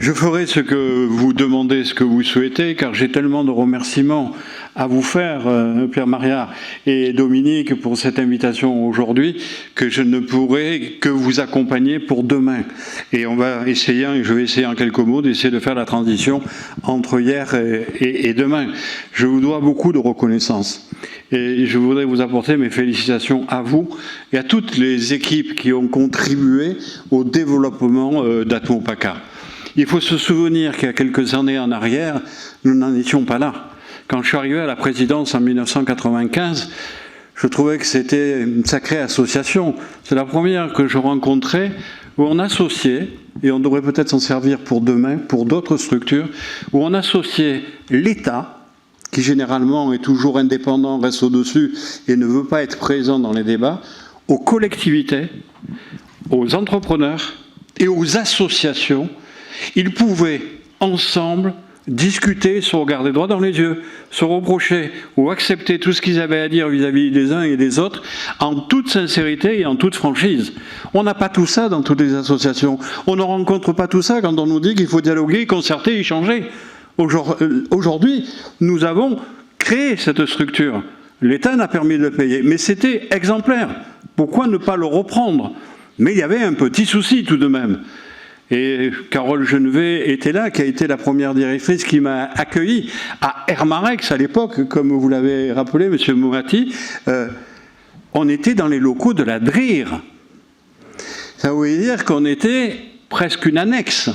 Je ferai ce que vous demandez, ce que vous souhaitez, car j'ai tellement de remerciements à vous faire, Pierre Maria et Dominique, pour cette invitation aujourd'hui, que je ne pourrai que vous accompagner pour demain. Et on va essayer, et je vais essayer en quelques mots, d'essayer de faire la transition entre hier et demain. Je vous dois beaucoup de reconnaissance. Et je voudrais vous apporter mes félicitations à vous et à toutes les équipes qui ont contribué au développement d'Atmopaca. Il faut se souvenir qu'il y a quelques années en arrière, nous n'en étions pas là. Quand je suis arrivé à la présidence en 1995, je trouvais que c'était une sacrée association. C'est la première que je rencontrais où on associait, et on devrait peut-être s'en servir pour demain, pour d'autres structures, où on associait l'État, qui généralement est toujours indépendant, reste au-dessus et ne veut pas être présent dans les débats, aux collectivités, aux entrepreneurs et aux associations. Ils pouvaient, ensemble, discuter, se regarder droit dans les yeux, se reprocher ou accepter tout ce qu'ils avaient à dire vis-à-vis des uns et des autres, en toute sincérité et en toute franchise. On n'a pas tout ça dans toutes les associations. On ne rencontre pas tout ça quand on nous dit qu'il faut dialoguer, concerter, échanger. Aujourd'hui, nous avons créé cette structure. L'État n'a permis de le payer, mais c'était exemplaire. Pourquoi ne pas le reprendre? Mais il y avait un petit souci tout de même. Et Carole Genevet était là, qui a été la première directrice qui m'a accueilli à Hermarex à l'époque, comme vous l'avez rappelé, M. Mourati. On était dans les locaux de la DRIR. Ça voulait dire qu'on était presque une annexe.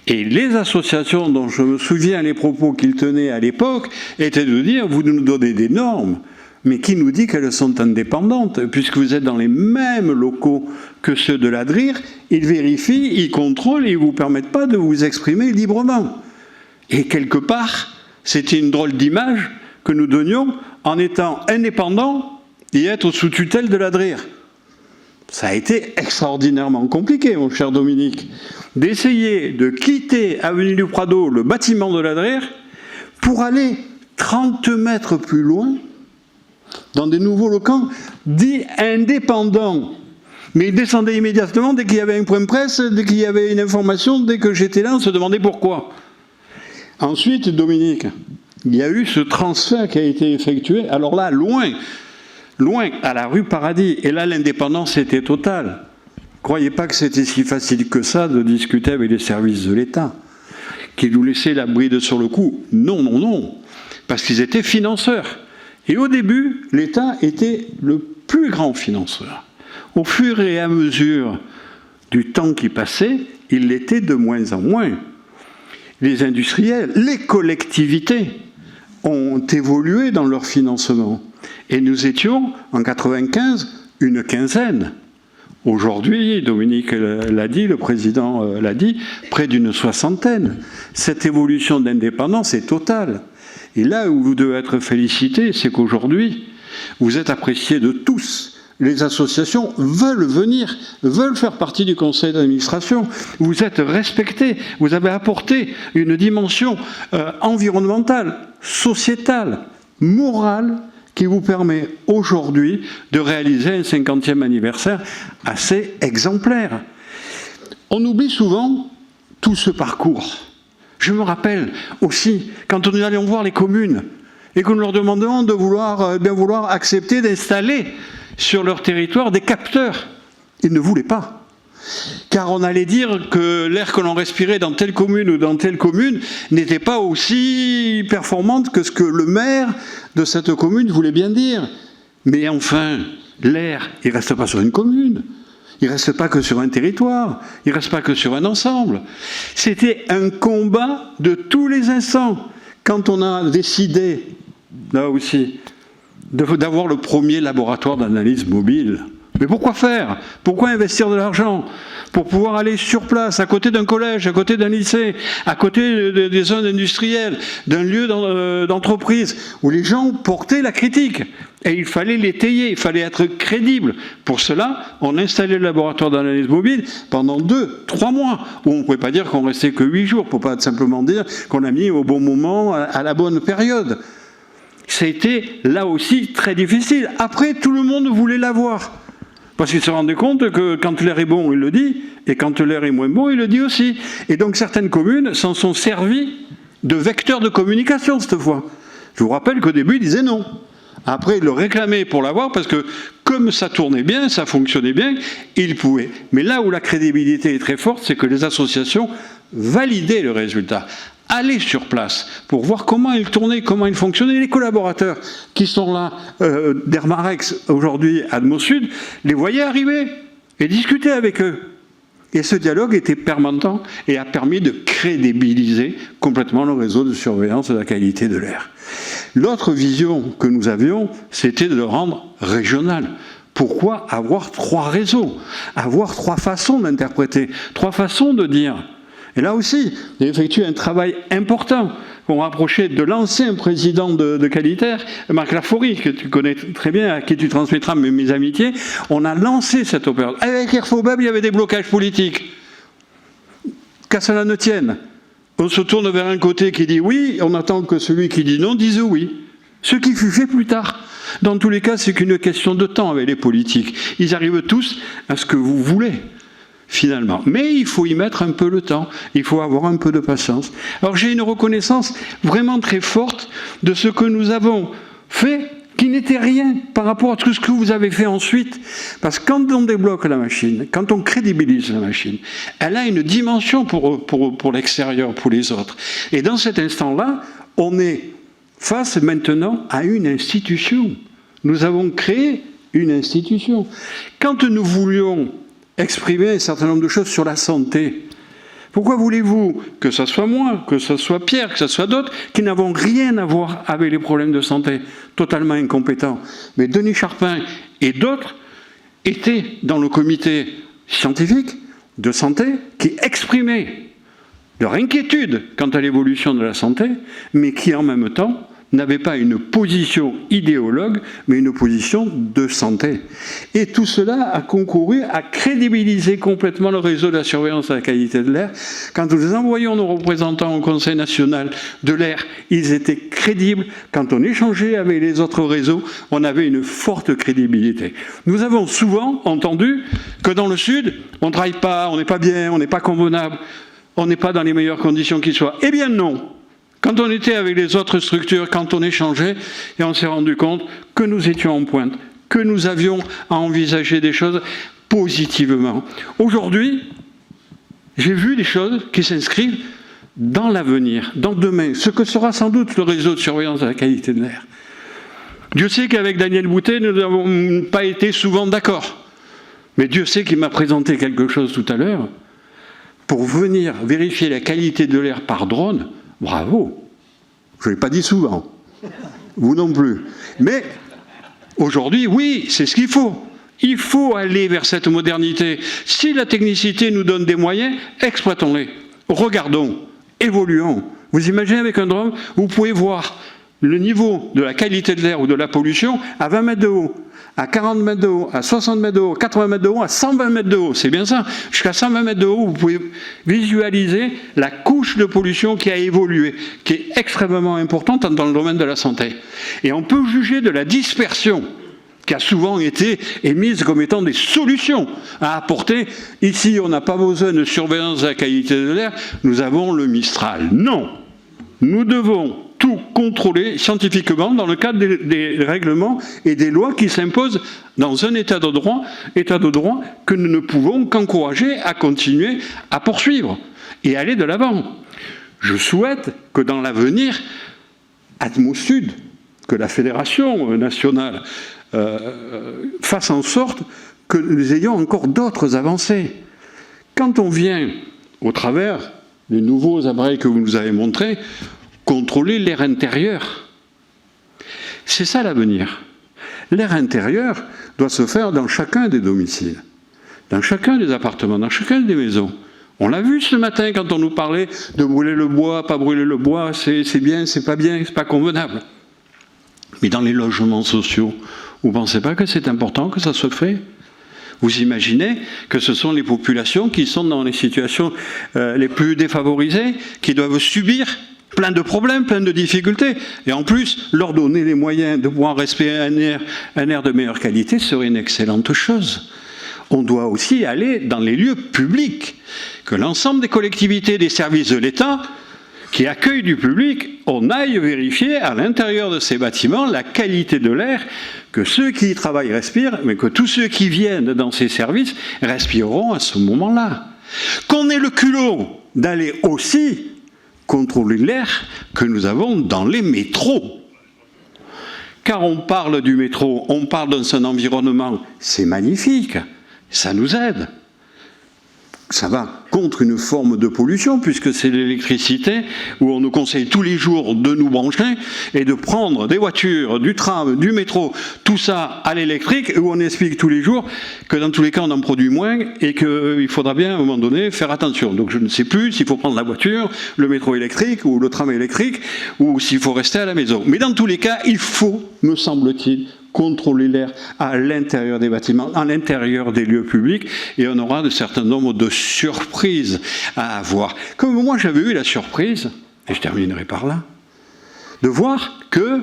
Et les associations dont je me souviens les propos qu'ils tenaient à l'époque étaient de dire « vous nous donnez des normes ». Mais qui nous dit qu'elles sont indépendantes? Puisque vous êtes dans les mêmes locaux que ceux de la DRIR, ils vérifient, ils contrôlent et ils ne vous permettent pas de vous exprimer librement. Et quelque part, c'était une drôle d'image que nous donnions en étant indépendants et être sous tutelle de la DRIR. Ça a été extraordinairement compliqué, mon cher Dominique, d'essayer de quitter Avenue du Prado, le bâtiment de la DRIR, pour aller 30 mètres plus loin, dans des nouveaux locaux dits indépendants. Mais ils descendaient immédiatement dès qu'il y avait un point de presse, dès qu'il y avait une information, dès que j'étais là, on se demandait pourquoi. Ensuite, Dominique, il y a eu ce transfert qui a été effectué, alors là, loin, à la rue Paradis. Et là, l'indépendance était totale. Ne croyez pas que c'était si facile que ça de discuter avec les services de l'État, qui nous laissaient la bride sur le cou. Non, non, non, parce qu'ils étaient financeurs. Et au début, l'État était le plus grand financeur. Au fur et à mesure du temps qui passait, il l'était de moins en moins. Les industriels, les collectivités ont évolué dans leur financement. Et nous étions, en 1995, une quinzaine. Aujourd'hui, Dominique l'a dit, le président l'a dit, près d'une soixantaine. Cette évolution d'indépendance est totale. Et là où vous devez être félicité, c'est qu'aujourd'hui, vous êtes apprécié de tous. Les associations veulent venir, veulent faire partie du conseil d'administration. Vous êtes respectés, vous avez apporté une dimension environnementale, sociétale, morale, qui vous permet aujourd'hui de réaliser un 50e anniversaire assez exemplaire. On oublie souvent tout ce parcours. Je me rappelle aussi, quand nous allions voir les communes et que nous leur demandions de vouloir accepter d'installer sur leur territoire des capteurs, ils ne voulaient pas. Car on allait dire que l'air que l'on respirait dans telle commune ou dans telle commune n'était pas aussi performante que ce que le maire de cette commune voulait bien dire. Mais enfin, l'air, il ne reste pas sur une commune. Il ne reste pas que sur un territoire, il ne reste pas que sur un ensemble. C'était un combat de tous les instants. Quand on a décidé, là aussi, d'avoir le premier laboratoire d'analyse mobile, mais pourquoi faire? Pourquoi investir de l'argent? Pour pouvoir aller sur place, à côté d'un collège, à côté d'un lycée, à côté des zones industrielles, d'un lieu d'entreprise, où les gens portaient la critique. Et il fallait l'étayer, il fallait être crédible. Pour cela, on installait le laboratoire d'analyse mobile pendant 2-3 mois, où on ne pouvait pas dire qu'on restait que 8 jours, pour pas simplement dire qu'on a mis au bon moment, à la bonne période. Ça a été, là aussi, très difficile. Après, tout le monde voulait l'avoir. Parce qu'il se rendait compte que quand l'air est bon, il le dit, et quand l'air est moins bon, il le dit aussi. Et donc certaines communes s'en sont servies de vecteurs de communication cette fois. Je vous rappelle qu'au début, ils disaient non. Après, ils le réclamaient pour l'avoir, parce que comme ça tournait bien, ça fonctionnait bien, ils pouvaient. Mais là où la crédibilité est très forte, c'est que les associations validaient le résultat. Aller sur place pour voir comment il tournait, comment il fonctionnait. Les collaborateurs qui sont là, d'Hermarex aujourd'hui à Admo Sud, les voyaient arriver et discuter avec eux. Et ce dialogue était permanent et a permis de crédibiliser complètement le réseau de surveillance de la qualité de l'air. L'autre vision que nous avions, c'était de le rendre régional. Pourquoi avoir 3 réseaux? Avoir 3 façons d'interpréter, 3 façons de dire. Et là aussi, j'ai effectué un travail important pour me rapprocher de l'ancien président de Qualitaire, Marc Laforie, que tu connais très bien, à qui tu transmettras mes amitiés. On a lancé cette opération. Avec Airfobab, il y avait des blocages politiques. Qu'à cela ne tienne. On se tourne vers un côté qui dit oui, on attend que celui qui dit non dise oui. Ce qui fut fait plus tard. Dans tous les cas, c'est qu'une question de temps avec les politiques. Ils arrivent tous à ce que vous voulez. Finalement. Mais il faut y mettre un peu le temps, il faut avoir un peu de patience. Alors j'ai une reconnaissance vraiment très forte de ce que nous avons fait, qui n'était rien par rapport à tout ce que vous avez fait ensuite. Parce que quand on débloque la machine, quand on crédibilise la machine, elle a une dimension pour l'extérieur, pour les autres. Et dans cet instant-là, on est face maintenant à une institution. Nous avons créé une institution. Quand nous voulions exprimer un certain nombre de choses sur la santé. Pourquoi voulez-vous que ce soit moi, que ce soit Pierre, que ce soit d'autres, qui n'avons rien à voir avec les problèmes de santé, totalement incompétents? Mais Denis Charpin et d'autres étaient dans le comité scientifique de santé qui exprimaient leur inquiétude quant à l'évolution de la santé, mais qui en même temps n'avait pas une position idéologue, mais une position de santé. Et tout cela a concouru à crédibiliser complètement le réseau de la surveillance de la qualité de l'air. Quand nous envoyions nos représentants au Conseil national de l'air, ils étaient crédibles. Quand on échangeait avec les autres réseaux, on avait une forte crédibilité. Nous avons souvent entendu que dans le Sud, on ne travaille pas, on n'est pas bien, on n'est pas convenable, on n'est pas dans les meilleures conditions qui soient. Eh bien non. Quand on était avec les autres structures, quand on échangeait, et on s'est rendu compte que nous étions en pointe, que nous avions à envisager des choses positivement. Aujourd'hui, j'ai vu des choses qui s'inscrivent dans l'avenir, dans demain, ce que sera sans doute le réseau de surveillance de la qualité de l'air. Dieu sait qu'avec Daniel Boutet, nous n'avons pas été souvent d'accord. Mais Dieu sait qu'il m'a présenté quelque chose tout à l'heure. Pour venir vérifier la qualité de l'air par drone, bravo. Je ne l'ai pas dit souvent. Vous non plus. Mais aujourd'hui, oui, c'est ce qu'il faut. Il faut aller vers cette modernité. Si la technicité nous donne des moyens, exploitons-les. Regardons, évoluons. Vous imaginez avec un drone, vous pouvez voir le niveau de la qualité de l'air ou de la pollution à 20 mètres de haut, à 40 mètres de haut, à 60 mètres de haut, à 80 mètres de haut, à 120 mètres de haut. C'est bien ça. Jusqu'à 120 mètres de haut, vous pouvez visualiser la couche de pollution qui a évolué, qui est extrêmement importante dans le domaine de la santé. Et on peut juger de la dispersion qui a souvent été émise comme étant des solutions à apporter. Ici, on n'a pas besoin de surveillance de la qualité de l'air, nous avons le Mistral. Non. Nous devons tout contrôler scientifiquement dans le cadre des règlements et des lois qui s'imposent dans un état de droit que nous ne pouvons qu'encourager à continuer à poursuivre et aller de l'avant. Je souhaite que dans l'avenir, Admo Sud, que la Fédération nationale fasse en sorte que nous ayons encore d'autres avancées. Quand on vient, au travers des nouveaux appareils que vous nous avez montrés, contrôler l'air intérieur. C'est ça l'avenir. L'air intérieur doit se faire dans chacun des domiciles, dans chacun des appartements, dans chacun des maisons. On l'a vu ce matin quand on nous parlait de brûler le bois, pas brûler le bois, c'est bien, c'est pas convenable. Mais dans les logements sociaux, vous ne pensez pas que c'est important que ça soit fait ? Vous imaginez que ce sont les populations qui sont dans les situations les plus défavorisées, qui doivent subir plein de problèmes, plein de difficultés. Et en plus, leur donner les moyens de pouvoir respirer un air de meilleure qualité serait une excellente chose. on doit aussi aller dans les lieux publics, que l'ensemble des collectivités, des services de l'État qui accueillent du public, on aille vérifier à l'intérieur de ces bâtiments la qualité de l'air, que ceux qui y travaillent respirent, mais que tous ceux qui viennent dans ces services respireront à ce moment-là. Qu'on ait le culot d'aller aussi contrôler l'air que nous avons dans les métros. Car on parle du métro, on parle dans un environnement, c'est magnifique, ça nous aide. Ça va contre une forme de pollution, puisque c'est l'électricité, où on nous conseille tous les jours de nous brancher et de prendre des voitures, du tram, du métro, tout ça à l'électrique, où on explique tous les jours que dans tous les cas on en produit moins et qu'il faudra bien à un moment donné faire attention. Donc je ne sais plus s'il faut prendre la voiture, le métro électrique ou le tram électrique, ou s'il faut rester à la maison. Mais dans tous les cas, il faut, me semble-t-il, contrôler l'air à l'intérieur des bâtiments, à l'intérieur des lieux publics, et on aura un certain nombre de surprises à avoir. Comme moi j'avais eu la surprise, et je terminerai par là, de voir que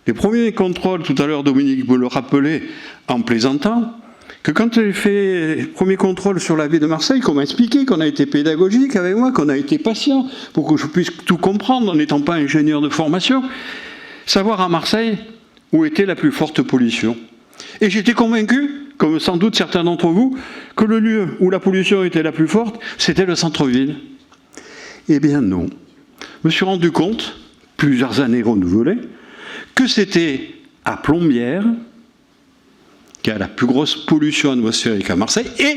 les premiers contrôles, tout à l'heure Dominique me le rappelait en plaisantant, que quand j'ai fait les premiers contrôles sur la ville de Marseille, qu'on m'a expliqué, qu'on a été pédagogique avec moi, qu'on a été patient, pour que je puisse tout comprendre, en n'étant pas ingénieur de formation, savoir à Marseille où était la plus forte pollution. Et j'étais convaincu, comme sans doute certains d'entre vous, que le lieu où la pollution était la plus forte, c'était le centre-ville. Eh bien non. Je me suis rendu compte, plusieurs années renouvelées, que c'était à Plombières, qui a la plus grosse pollution atmosphérique à Marseille, et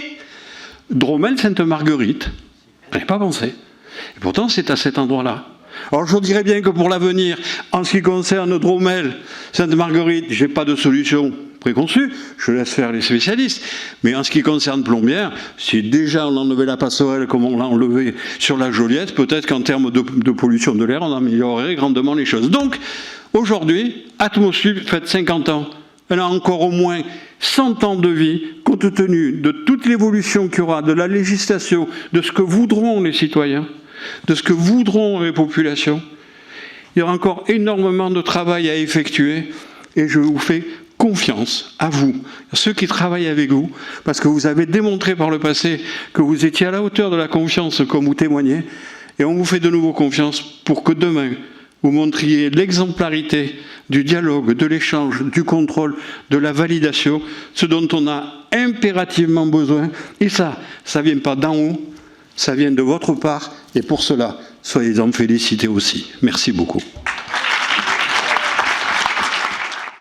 Dromel-Sainte-Marguerite. Je n'avais pas pensé. Et pourtant, c'est à cet endroit-là. Alors je dirais bien que pour l'avenir, en ce qui concerne Dromel, Sainte-Marguerite, je n'ai pas de solution préconçue, je laisse faire les spécialistes. Mais en ce qui concerne Plombières, si déjà on enlevait la passerelle comme on l'a enlevé sur la Joliette, peut-être qu'en termes de pollution de l'air, on améliorerait grandement les choses. Donc aujourd'hui, Atmosud fête 50 ans. Elle a encore au moins 100 ans de vie, compte tenu de toute l'évolution qu'il y aura, de la législation, de ce que voudront les citoyens, de ce que voudront les populations. Il y aura encore énormément de travail à effectuer et je vous fais confiance à vous, à ceux qui travaillent avec vous, parce que vous avez démontré par le passé que vous étiez à la hauteur de la confiance comme vous témoignez, et on vous fait de nouveau confiance pour que demain, vous montriez l'exemplarité du dialogue, de l'échange, du contrôle, de la validation, ce dont on a impérativement besoin. Et ça ne vient pas d'en haut, ça vient de votre part, et pour cela, soyez-en félicités aussi. Merci beaucoup.